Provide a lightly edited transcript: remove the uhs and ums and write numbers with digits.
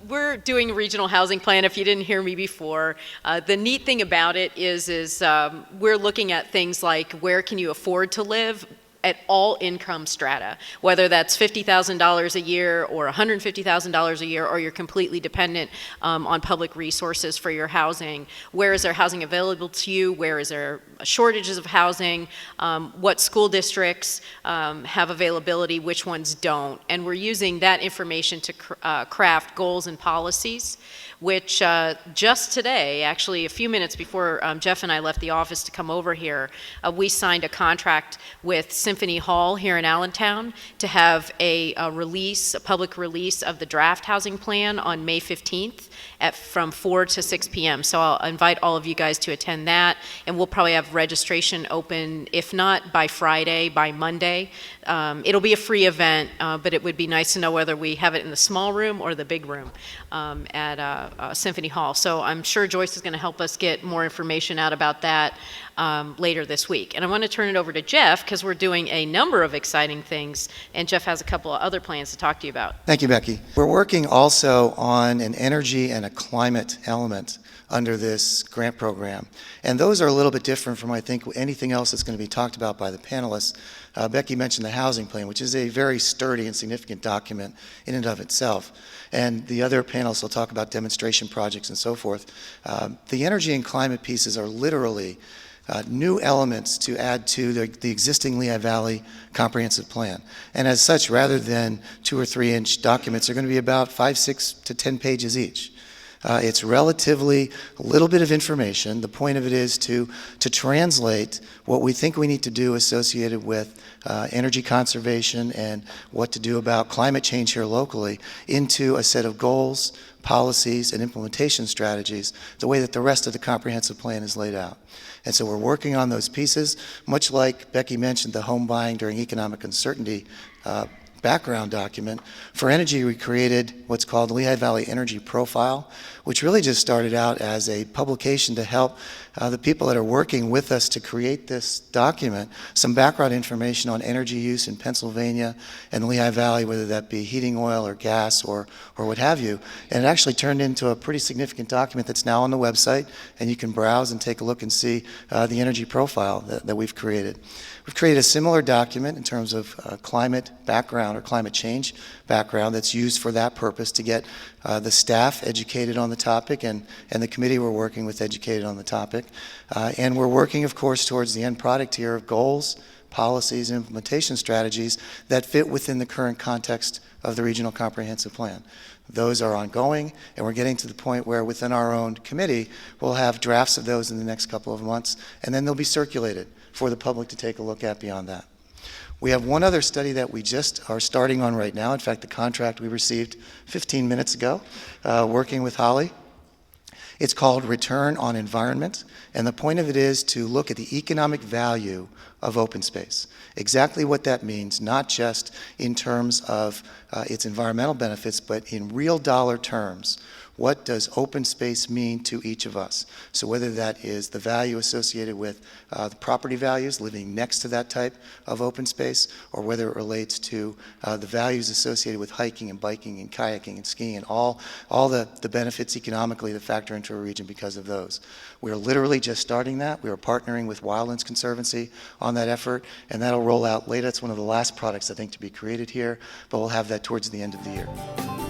We're doing a regional housing plan, if you didn't hear me before. The neat thing about it is we're looking at things like where can you afford to live at all income strata, whether that's $50,000 a year or $150,000 a year, or you're completely dependent on public resources for your housing. Where is there housing available to you? Where is there shortages of housing? What school districts have availability? Which ones don't? And we're using that information to craft goals and policies, which just today, actually a few minutes before Jeff and I left the office to come over here, we signed a contract with Symphony Hall here in Allentown to have a public release of the draft housing plan on May 15th from 4 to 6 p.m. So I'll invite all of you guys to attend that, and we'll probably have registration open, if not by Friday, by Monday. It'll be a free event, but it would be nice to know whether we have it in the small room or the big room at Symphony Hall. So I'm sure Joyce is going to help us get more information out about that later this week. And I want to turn it over to Jeff because we're doing a number of exciting things, and Jeff has a couple of other plans to talk to you about. Thank you, Becky. We're working also on an energy and a climate element under this grant program. And those are a little bit different from, I think, anything else that's going to be talked about by the panelists. Becky mentioned the housing plan, which is a very sturdy and significant document in and of itself. And the other panelists will talk about demonstration projects and so forth. The energy and climate pieces are literally new elements to add to the existing Lehigh Valley comprehensive plan. And as such, rather than 2 or 3 inch documents, they're going to be about 5, 6 to 10 pages each. It's relatively a little bit of information. The point of it is to translate what we think we need to do associated with energy conservation and what to do about climate change here locally into a set of goals, policies, and implementation strategies, the way that the rest of the comprehensive plan is laid out. And so we're working on those pieces, much like Becky mentioned the home buying during economic uncertainty background document. For energy, we created what's called the Lehigh Valley Energy Profile, which really just started out as a publication to help the people that are working with us to create this document some background information on energy use in Pennsylvania and the Lehigh Valley, whether that be heating oil or gas or what have you. And it actually turned into a pretty significant document that's now on the website, and you can browse and take a look and see the energy profile that we've created. We've created a similar document in terms of climate background or climate change background that's used for that purpose to get the staff educated on the topic and the committee we're working with educated on the topic. And we're working, of course, towards the end product here of goals, policies, and implementation strategies that fit within the current context of the Regional Comprehensive Plan. Those are ongoing, and we're getting to the point where within our own committee, we'll have drafts of those in the next couple of months, and then they'll be circulated for the public to take a look at beyond that. We have one other study that we just are starting on right now. In fact, the contract we received 15 minutes ago, working with Holly. It's called Return on Environment, and the point of it is to look at the economic value of open space. Exactly what that means, not just in terms of its environmental benefits, but in real dollar terms. What does open space mean to each of us? So whether that is the value associated with the property values living next to that type of open space, or whether it relates to the values associated with hiking and biking and kayaking and skiing and all the benefits economically that factor into a region because of those. We are literally just starting that. We are partnering with Wildlands Conservancy on that effort, and that'll roll out later. It's one of the last products, I think, to be created here, but we'll have that towards the end of the year.